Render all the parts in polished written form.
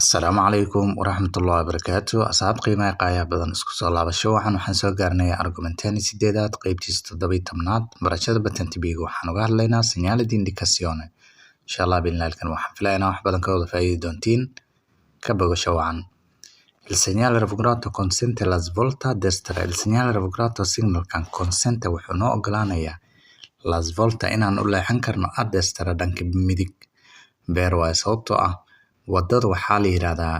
Asalaamu calaykum waraxmatullaahi wabarakaatu. Asxaab qiimaha qaayaha badan isku soo laabasho waxaan soo gaarnay argumenteeni sideedaad qaybtiisa 17aad barashada batantibiga waxaan uga hadlaynaa segnale di indicazione. Insha Allah binlaalkan waxaan filaynaa wax badan ka wada faa'iidi doontiin ka bogasho wacan. Il segnale raffigurato consente la svolta a destra. Il segnale raffigurato signalkan consente wuxuu noo ogolaanayaa la svolta inaan u leexan karno a destra dhanka midig. Beer waa sababtoo ah wadada waxaa la yiraahdaa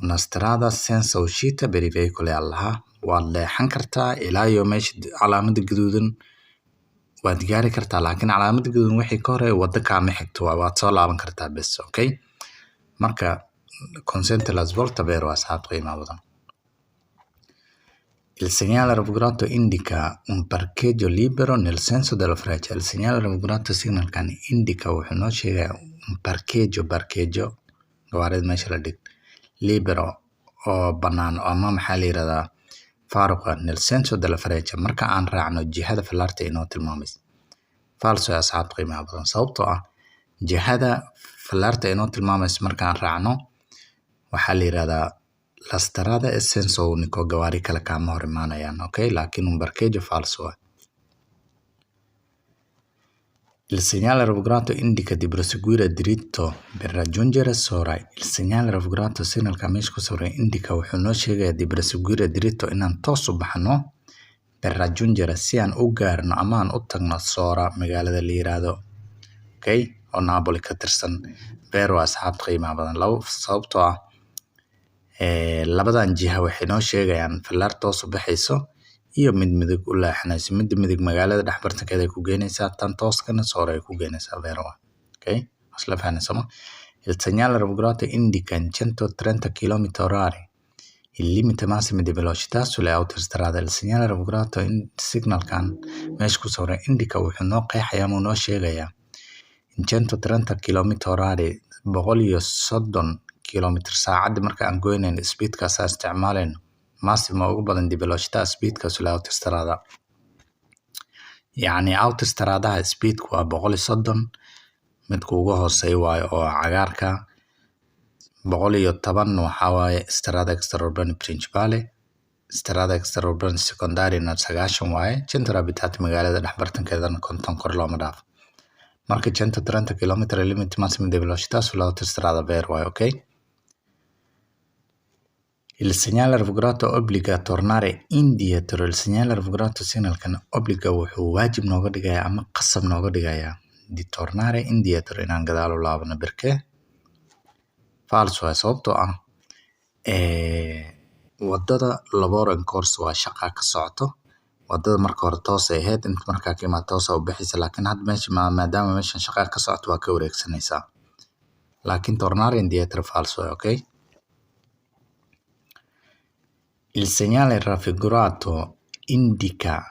una strada senza uscita per i veicoli allaha waad leexan kartaa ilaa iyo meesha calaamada gaduudan waad gaari kartaa laakiin calaamada gaduudan wixii ka hore wada kaama xigto waad soo laaban kartaa bes. Okay, marka consente la svolta vero asxaab qiimaha badan. Il segnale raffigurato indica un parcheggio libero nel senso della freccia. Il segnale raffigurato signalkan indica wuxuu noo sheegayaa un parcheggio gawaarida meesha la dhig libero oo banaan ama maxaa la yiraahdaa faaruqa nel senso della freccia marka aan raacno jihada fallaarta inoo tilmaamayso. Falso asxaab qiimaha badan sababtoo ah jihada fallaarta inoo tilmaamayso marka aan raacno waxaa la yiraahdaa la strada è senso unico gawaari kale kaama hor imaanayaan. Okay, laakiin un parcheggio falso ah. Il segnale raffigurato indica di proseguire dritto per raggiungere Sora. Il segnale raffigurato signalka meesha ku sawiran indica wuxuu noo sheegayaa di proseguire dritto inaan toos u baxno per raggiungere si aan u gaarno ama aan u tagno Sora magaalada la yiraahdo. Okay, oo Napoli ka tirsan. Beer waa asxaab qiimaha badan sababtoo ah labadan jiha waxay noo sheegayaan fallaar toos u baxayso iyo mid midig u leexanayso. Mid midig magaalada dhexbartankeeda ku geynaysaa tan tooskana Sora ay ku geynaysaa vero. Okay, asla fahansamo. Il segnale raffigurato indica in 130 km/h il limite massimo di velocità sulle autostrade. Il segnale raffigurato signalkan meesha ku sawiran indica wuxuu noo qeexayaa ama noo sheegayaa in 130 km/h 130 kilomitir saacad marka aan goynayno speedkaas aan isticmaalayno massimo ugu badan di velocità speedka sulle autostrada. Yani autostradaha speedku waa 130 midka ugu hooseeya waayo oo cagaarka 110 waxaa waaye strada extraurbana principale, strada extraurbana secondary na 90 waaye. Centro abitati magaalada dhexbartankeedana 50 kor looma dhaafo. Marka 130 km limite massimo di velocità sulle autostrada vero waaye. Okay, il segnale raffigurato obbliga a tornare indietro. Il segnale raffigurato signalkan obbliga wuxuu waajib nooga dhigayaa ama qasab nooga dhigayaa di tornare indietro inaan gadaal u laabano. Berke falso waa sababtoo ah wadada Lavoro in Corso waa shaqa ka socoto. Wadada marka hore toos ay ahayd inta markaa ka imaad toos u bixisa laakiin hadda meesha maadaama meeshan shaqa ka socoto waa ka wareegsanaysaa. Laakiin tornare indietro falso. Okay, il segnale raffigurato indica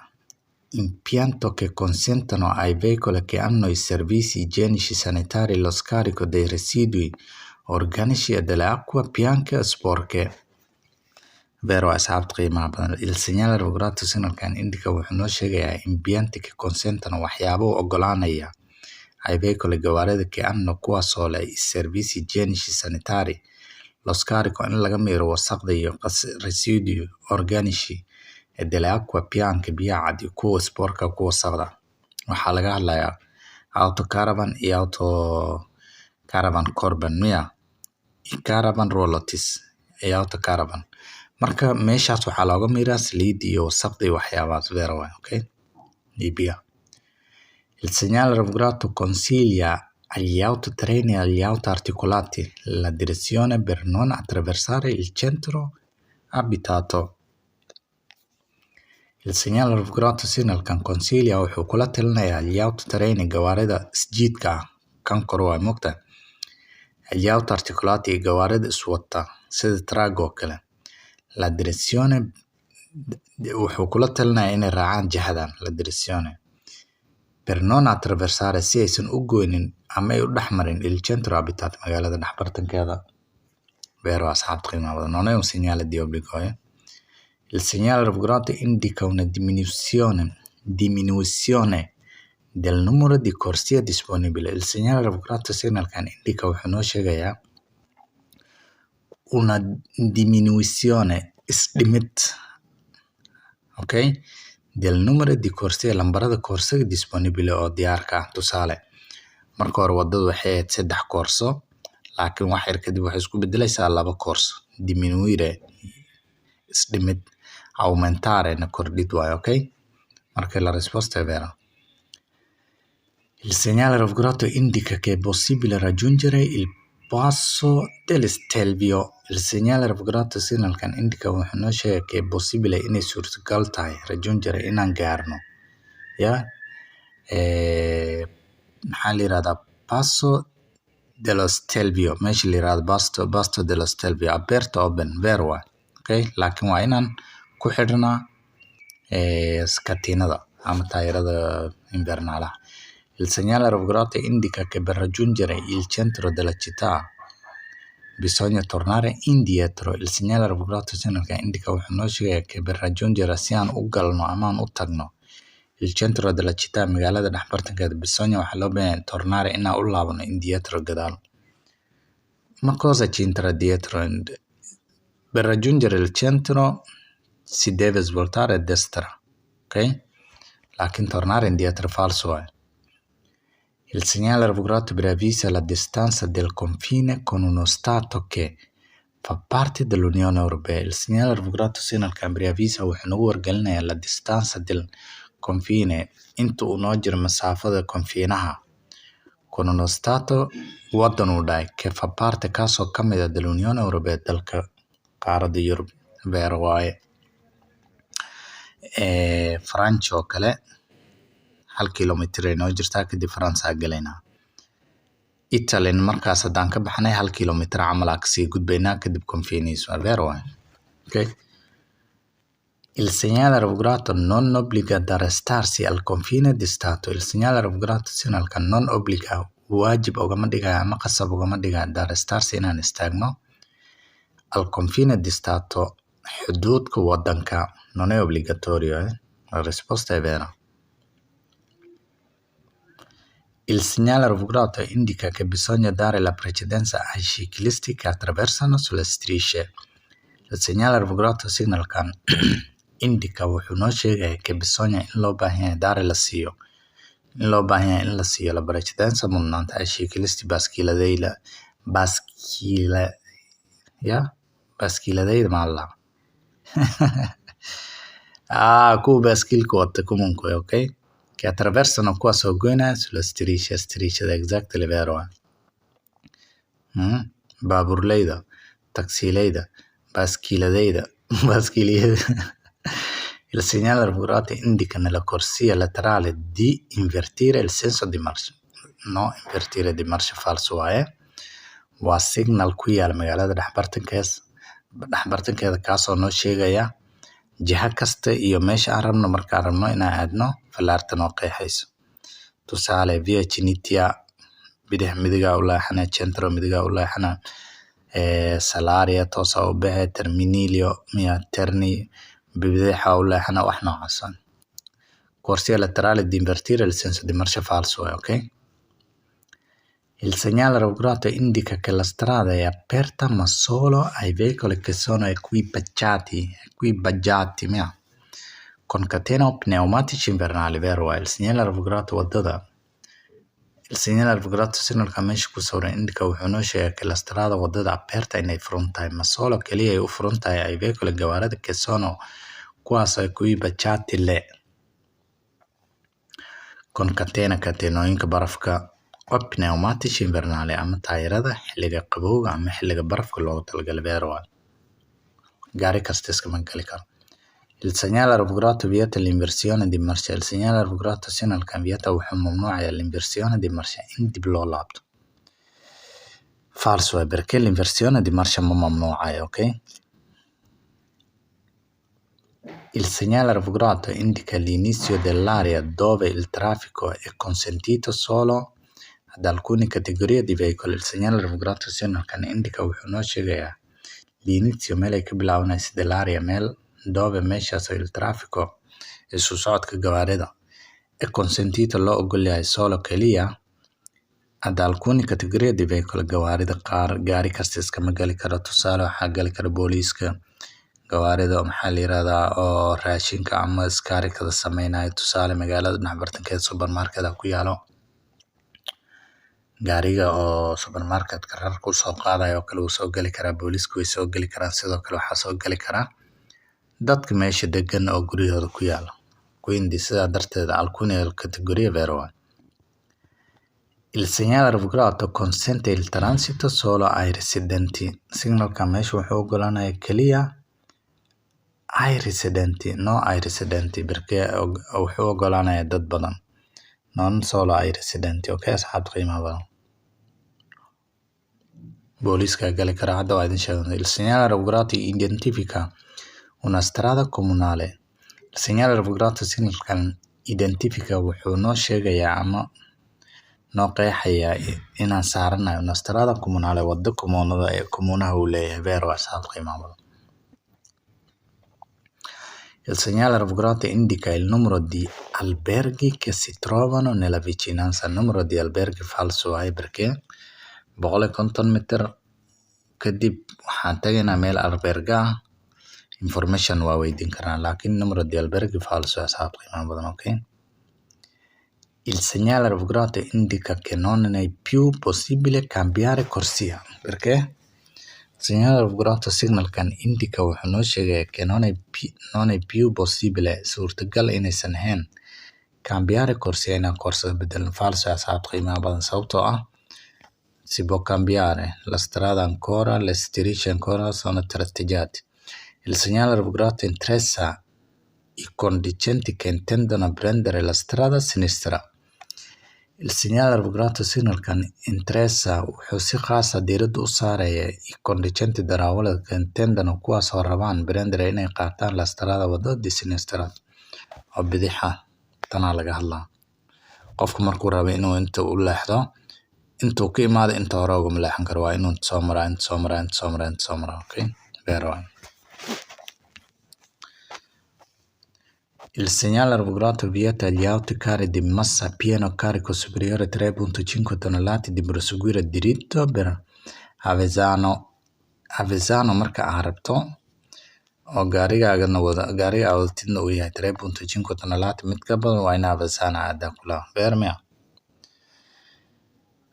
impianto che consentono ai veicoli che hanno i servizi igienici sanitari lo scarico dei residui organici e delle acque bianche e sporche. Vero asxaabta qiimaha badan. Il segnale raffigurato signalkan indica wuxuu noo sheegayaa impianti che consentono waxyaabo u ogolaanaya ai veicoli gawaarida che hanno kuwaasoo leh i servizi igienici sanitari lo scarico in laga miiro wasaqda iyo residui organici e delle acque bianche biyaha cad iyo kuwa sporka kuwa wasaqda. Waxaa laga hadlayaa auto caravan iyo auto caravan corban miya caravan roulottes iyo auto caravan. Marka meeshaas waxaa looga miiraa saliid iyo wasaqda iyo waxyaabahaas vero waaye. Okay, biya. Il segnale raffigurato consiglia agli autotreni e agli autoarticolati la direzione per non attraversare il centro abitato. Il segnale raffigurato signalkan consiglia wuxuu kula talinayaa agli autotreni gawaarida isjiidka ah kan kor waa moogta agli autoarticolati gawaarida iswata sida truck oo kale la direzione wuxuu kula talinayaa inay raacaan jihadan la direzione per non attraversare si aysan u goynin ama ay u dhexmarin il centro abitato magaalada dhexbartankeeda. Vero asxaab qiimaha badan. Non è un segnale di obbligo. Il segnale raffigurato indica una diminuzione del numero di corsie disponibili. Il segnale raffigurato signalkan indica wuxuu noo sheegayaa una diminuzione isdhimid, okay, del numero di corsie lambarada koorsiga disponibile oo diyaarka ah. Tusaale, marka hore wadadu waxay ahayd 3 koorso, laakiin wax yar kadib waxay isku bedelaysaa 2 koorso. Diminuire isdhimid, aumentare na kordhid waayo, okay? Marka la risposta è vera. Il segnale raffigurato indica che è possibile raggiungere il passo del Stelvio. Il segnale raffigurato signalkan indica wuxuu noo sheegay che è possibile inay suurtagal tahay raggiungere inaan gaarno maxaa la yirahdaa passo dello Stelvio, meesha la yirahdo pasto dello Stelvio, aperto open ver waay, okay? Laakiin waa inaan ku xidhnaa scatinada ama taayirada invernalaha. Il segnale raffigurato indica che per raggiungere il centro della città bisogna tornare indietro. Il segnale raffigurato indica wuxuu noo sheegaya che per raggiungere si aan u galno ama aan u tagno il centro della città, magaalada dhexbartankeeda, bisogna waxaa loo baahan tornare inaan u laabano indietro gadaal. Ma cosa c'entra dietro? Per raggiungere il centro si deve svoltare a destra, ok? Laakiin tornare indietro falso è. Il segnale raffigurato avvisa la distanza del confine con uno stato che fa parte dell'Unione Europea. Il segnale raffigurato signalkan avvisa wuxuu nagu wargelinayaa la distanza del confine, inta uu noo jiro masaafada konfiinaha, con uno stato wadan uu dhahay che fa parte kaasoo ka mid ah dell'Unione Europea, dalka qaaradda Yurub. Vero waaye. Francia oo kale 1 kilomitir ay noo jirtaa, kadib France aa galaynaa. Italy markaas haddaan ka baxnay 1 kilomitir camal aa kasii gudbaynaa, kadib confiniis waa vero waaye, okay? Il segnale raffigurato non obbliga ad arrestarsi al confine di stato. Il segnale raffigurato signalkan non obbliga waajib ugama dhigaya ama qasab ugama dhigaya ad arrestarsi inaan istaagno al confine di stato, xuduudka wadanka, non è obbligatorio. La risposta è vera. Il segnale raffigurato indica che bisogna dare la precedenza ai ciclisti che attraversano sulle strisce. Il segnale raffigurato signalkan indica wuxuu noo sheegaya che bisogna in loo baahan yahay dare la siiyo la precedenza mudnaanta ai ciclisti baaskiiladayda maalla kuwa baaskiilka wata comunque, ok? Che attraversano qua soo goynaya sulla strisciada, exactly vero. Baaburleyda, taksiileyda, baaskiiladayda. Il segnale raffigurato indica nella corsia laterale di invertire il senso di marcia. No, invertire di marcia falso waaye. Waa signal ku yaala magaalada dhexbartankeeda kaasoo noo sheegaya jiha kasta iyo meesha aan rabno markaan rabno inaan aadno, falaarta noo qeexayso. Tusaale, via Cinitia bidix midiga u leexana, centro midiga u leexana, Salaria toosa u baxe, Terminilio Terni bidixa u leexana, wax noocaas. Corsia laterale di invertire il senso di marcia falso, ok? Il segnale raffigurato indica che la strada è aperta ma solo ai veicoli che sono equipaggiati con catena o pneumatici invernali, vero? Il segnale raffigurato wadada. Il segnale raffigurato signalka meesha ku sawiran indica wuxuu noo sheegay che la strada wadada aperta inay furan tahay, ma solo kaliya ay u furan tahay ai veicoli gawaarida che sono kuwaasoo equipaggiati con catenooyinka barafka o pneumatici invernali ama taayirada xilliga qabowga ama xilliga barafka loogu talagalay, vero. Gaari kasta iskama gali karo. Il segnale raffigurato vieta l'inversione di marcia. Il segnale raffigurato signalkan vieta wuxuu mamnuucaya l'inversione di marcia, in dib loo laabto. Falso è perché l'inversione di marcia ma mamnuucaya, ok? Il segnale raffigurato indica l'inizio dell'area dove il traffico è consentito solo ad alcune categorie di veicoli. Il segnale raffigurato signalkan indica wuxuu noo sheegaya l'inizio meel ay ka bilaabanaysa dell'area meel dove meeshaas il traffico e su socodka gawaarida è consentito loo ogol yahay solo kaliya Ad alcuni categorie di veicoli gawaarida qaar gaari kasta iskama gali karo. Tusaale waxaa gali kara booliiska, gawaarida maxaa la yiraahdaa oo raashinka ama iskaarikada sameynaya. Tusaale magaalada dhexbartankeeda supermarket ku yaalo, gaariga oo supermarketka rarka u soo qaadayo oo kale wuu soo gali karaa, booliisku way soo gali karaan. Sidoo kale waxaa soo gali karaa dadka meesha degan oo guryahooda ku yaalo. Quindi sidaa darteed alcune categorie vero. Il segnale ravvisato consente il transito solo ai residenti. Signalka meesha wuxuu ogolaanaya kaliya ai residenti, no ai residenti, perché wuxuu ogolaanaya dad badan, non solo ai residenti. Okay, asxaabta qiimaha badan. Booliiska gali kara. Hadda waa idin sheegay. Il segnale ravvisato identifica una strada comunale. Il segnale ravvisato signalkan identifica wuxuu noo sheegayaa ama noo qeexayaa inaan saaranayo una strada comunale, wada comunada ee comunaha uu leeyahay. Vero, asxaabta qiimaha badan. Il segnale ravvisato indica il numero di alberghi che si trovano nella vicinanza. Il numero di alberghi falso waaye, perché 150 meter kadib waxaan tagaynaa meel alberga ah. Information waa weydiin karnaa, laakiin numero di alberghi falso asxaabta qiimaha badan. Okay. Il segnale ravvisato indica che non è più possibile cambiare corsia. Perché? Il segnale ravvisato signalkan indica wuxuu noo sheegaya che non è più possibile, suurtagal inaysan ahayn, cambiare corsia, inaan korsada bedelan. Falso asxaabta qiimaha badan, sababtoo ah si può cambiare la strada ancora, le strisce ancora sono tratteggiate. Il segnale ravvisato interessa i conducenti che intendono prendere la strada a sinistra. Il segnale ravvisato signalkan interessa wuxuu si khaas ah diiradda u saaraya i conducenti darawalada che intendono, kuwaas oo rabaan prendere inay qaataan la strada wadada di sinistra oo bidixa. Tanaa laga hadlaa. Qofku markuu rabo inuu inta u leexdo, intuu ka imaado inta hore uga leexan karo, waa inuu soo maraa. Okay. Vero. Il segnale ravvisato vieta agli autocarri di massa pieno carico superiore a 3.5 tonnellate di proseguire diritto per Avezzano marka aad rabto oo gaariga wadatidna uu yahay 3.5 tonnellate mid ka badan, waa in Avezzano aadaa kula. Vermea.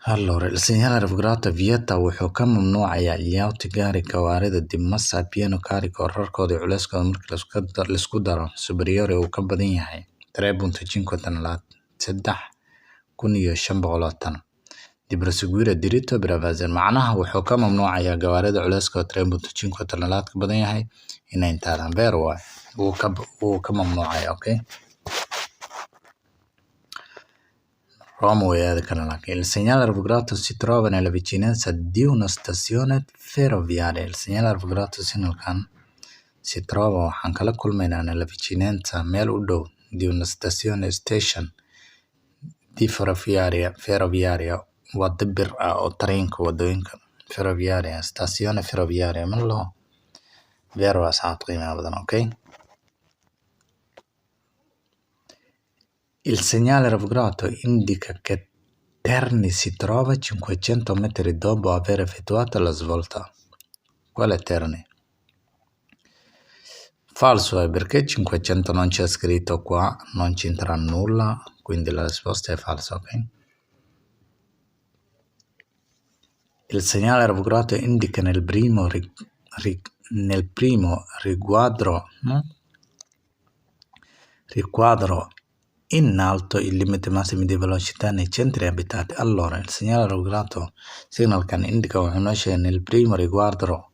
Allora, il segnale ravvisato vieta wuxuu ka mamnuucayaa gli autocarri gawaarida di massa pieno carico rarkooda iyo culeyskooda marka laisku daro superiore uu ka badan yahay 3.5 tonnellate, 3,500 tan, di proseguire diritto per Avezzano. Macnaha wuxuu ka mamnuucayaa gawaarida culeyskooda 3.5 tonnellate ka badan yahay inay intaadaan. Vero waaye, wuu ka mamnuucaya. Okay. Il segnale ravvisato si trova nella vicinanza di una stazione ferroviaria. Il segnale ravvisato signalkan si trova, waxaan kala kulmaynaa nella vicinanza, meel u dhow, di una stazione station di ferroviaria, wada bir ah oo tareenka wadooyinka ferroviaria, stazione ferroviaria ma laho. Vero, asxaabta qiimaha badan. Okay. Il segnale ravvisato indica che Terni si trova 500 metri dopo aver effettuato la svolta. Qual è Terni? Falso è, perché 500 non c'è scritto qua, non c'entra nulla, quindi la risposta è falsa. Okay? Il segnale ravvisato indica nel primo riquadro in alto il limite massimo di velocità nei centri abitati. Allora, il segnale ravvisato signalkan indica wuxuu noo sheegay nel primo riquadro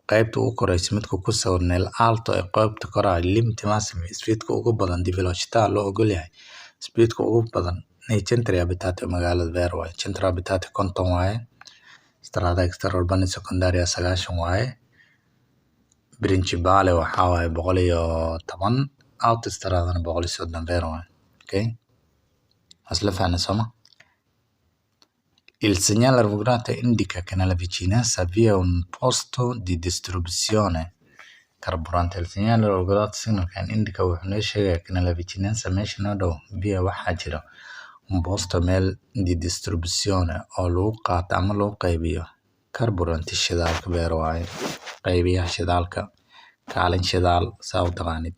qaybta ugu koreysa midka ku sawiran nel alto ee qaybta koraa il limite massimo speedka ugu badan di velocità loo ogol yahay speedka ugu badan nei centri abitati magaalada. Vero waaye. Centri abitati 50 waaye, strada extraurbana secondaria 90 waaye, principale waxaa waaye 110, autostradana 130. Vero waaye. Okay. Asla fahna soma. Il segnale ravvisato indica che nella vicinanza vi è un posto di distribuzione carburante. Il segnale ravvisato signalkan indica wuxuu noo sheegaya che nella vicinanza meesha noo dhow vi waxaa jira un posto meel di distribuzione oo lagu qaato ama lagu qaybiyo carburant shidaalka beer waaye qaybiyaha shidaalka kaalin shidaal saa u taqaanid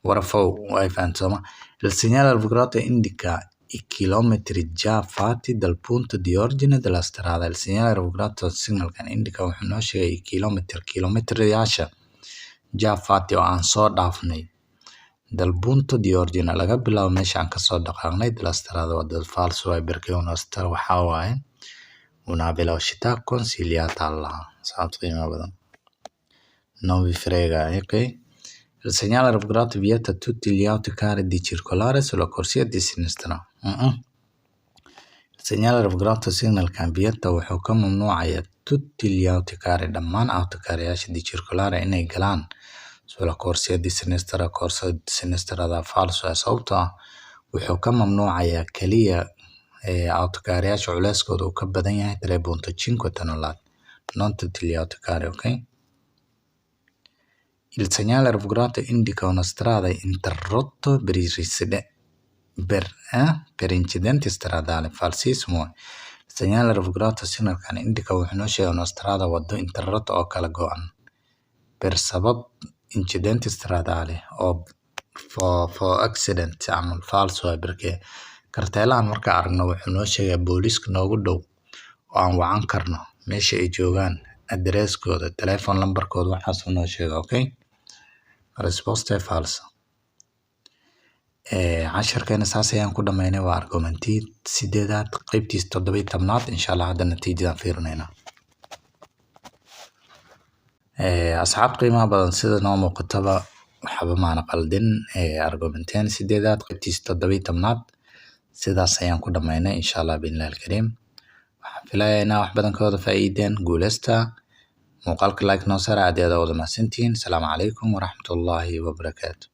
warafow way fahantooma. Il segnale raffigurato indica i chilometri già fatti dal punto di ordine della strada. Il segnale raffigurato signalkan indica wuxuu noo sheegay kilometriyaasha già fatti oo aan soo dhaafnay dal punto di ordine laga bilaabo meesha aan kasoo dhaqaaqnay della strada wadada falso waaye perché una strada waxaa waaye una velocità consigliata allaha saabta qiimo badan non vi frega, ok? Il segnale raffigurato vieta a tutti gli autocarri di circolare sulla corsia di sinistra. Il segnale raffigurato signalkan vieta wuxuu ka mamnuucayaa tutti gli autocarri dhammaan autocarriyaasha di circolare inay galaan sulla corsia di sinistra. Corsia di sinistrada falso ee sababtoo ah wuxuu ka mamnuucayaa kaliya autocarriyaasha culeyskooda uu ka badan yahay 3.5 tonelate, non tutti gli autocarri, ok? Il segnale raffigurato indica una strada interrotta per incidenti stradali. Falsissimo. Il segnale raffigurato signalkan indica wuxuu noo sheegay una strada wado interrotta oo kala go'an per sabab incidenti stradali oo for accident camal falso waaye perché karteelahan markaan aragno wuxuu noo sheegaa booliiska noogu dhow oo aan wacan karno meesha ay joogaan addresskooda telephone lambarkooda waxaasuu noo sheega, okay? Risposta è falsa. casharkeena saas ayaan ku dhamaynay waa argumentii 8aad qaybtiisa 17aad insha Allah hadda natiijadan fiirinayna. asxaab qiimaha badan sida noo muuqataba waxba maana qaldin argumenteen 8aad qaybtiisa 17aad sidaas ayaan ku dhamaynay insha Allah billahi alkariim. waxaan filayaa inaa wax badan ka wada faa'iideen. guuleysta muuqaalka like noo saara aad iyo aad wada mahadsantihiin. Asalaamu calaykum waraxmatullaahi wabarakaatu.